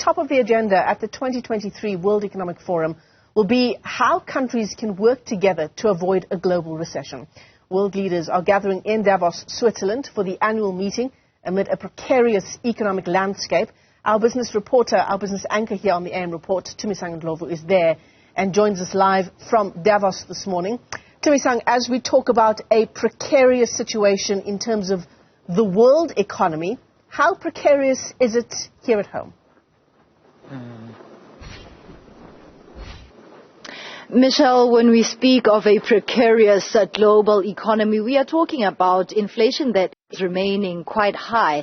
top of the agenda at the 2023 World Economic Forum will be how countries can work together to avoid a global recession. World leaders are gathering in Davos, Switzerland for the annual meeting amid a precarious economic landscape. Our business reporter, our business anchor here on the AM Report, Tumisang Ndlovu, is there and joins us live from Davos this morning. Tumisang, as we talk about a precarious situation in terms of the world economy, how precarious is it here at home? Michelle, when we speak of a precarious global economy, we are talking about inflation that is remaining quite high.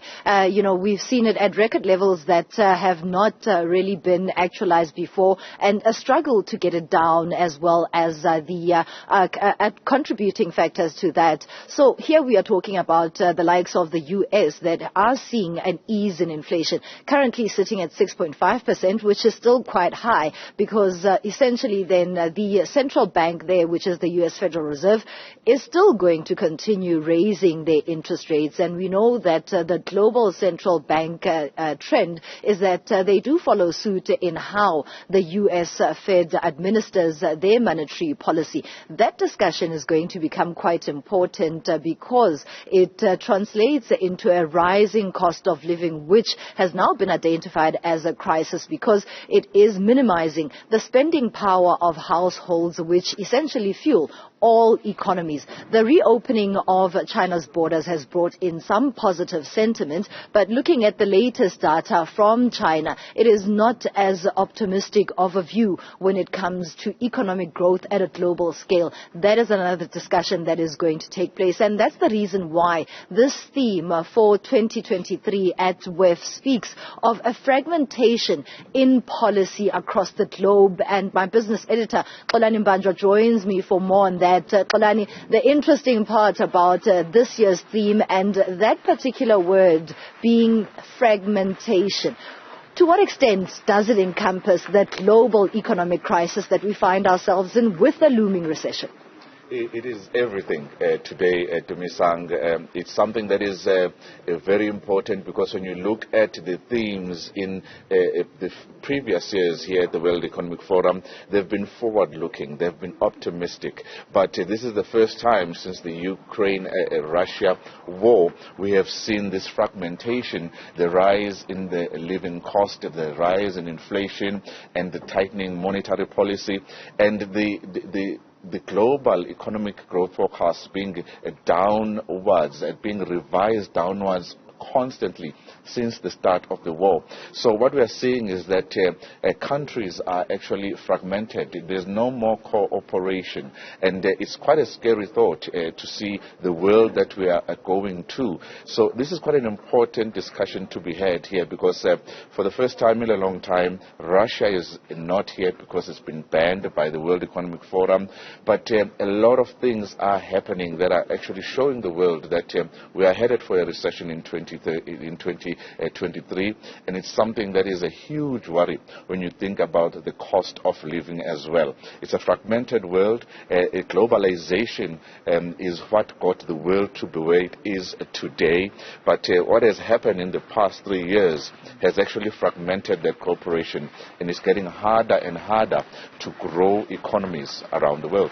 We've seen it at record levels that have not really been actualized before, and a struggle to get it down, as well as the contributing factors to that. So here we are talking about the likes of the US that are seeing an ease in inflation, currently sitting at 6.5%, which is still quite high, because essentially then the central bank there, which is the US Federal Reserve, is still going to continue raising their interest rates. And we know that the global central bank trend is that they do follow suit in how the US Fed administers their monetary policy. That discussion is going to become quite important because it translates into a rising cost of living, which has now been identified as a crisis because it is minimizing the spending power of households, which essentially fuel all economies. The reopening of China's borders has brought in some positive sentiment, but looking at the latest data from China, it is not as optimistic of a view when it comes to economic growth at a global scale. That is another discussion that is going to take place, and that's the reason why this theme for 2023 at WEF speaks of a fragmentation in policy across the globe. And my business editor, Xolani Mbanjwa, joins me for more on that. Xolani, the interesting part about this year's theme and that particular word being fragmentation. To what extent does it encompass that global economic crisis that we find ourselves in with the looming recession? It is everything today, Tumisang. It's something that is very important, because when you look at the themes in the previous years here at the World Economic Forum, they've been forward-looking, they've been optimistic. But this is the first time since the Ukraine-Russia war we have seen this fragmentation, the rise in the living cost, the rise in inflation, and the tightening monetary policy, and the global economic growth forecast being downwards, being revised downwards constantly since the start of the war. So what we are seeing is that countries are actually fragmented. There's no more cooperation, and it's quite a scary thought to see the world that we are going to. So this is quite an important discussion to be had here, because for the first time in a long time, Russia is not here because it's been banned by the World Economic Forum, but a lot of things are happening that are actually showing the world that we are headed for a recession in 2023, and it's something that is a huge worry when you think about the cost of living as well. It's a fragmented world. Globalization is what got the world to be where it is today, but what has happened in the past 3 years has actually fragmented that cooperation, and it's getting harder and harder to grow economies around the world.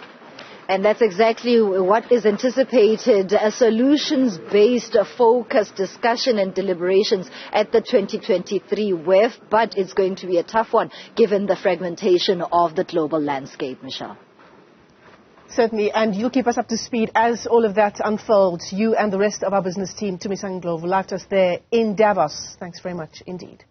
And that's exactly what is anticipated, a solutions-based focused discussion and deliberations at the 2023 WEF, but it's going to be a tough one given the fragmentation of the global landscape, Michelle. Certainly, and you'll keep us up to speed as all of that unfolds. You and the rest of our business team, Tumisang Ndlovu, live to us there in Davos. Thanks very much indeed.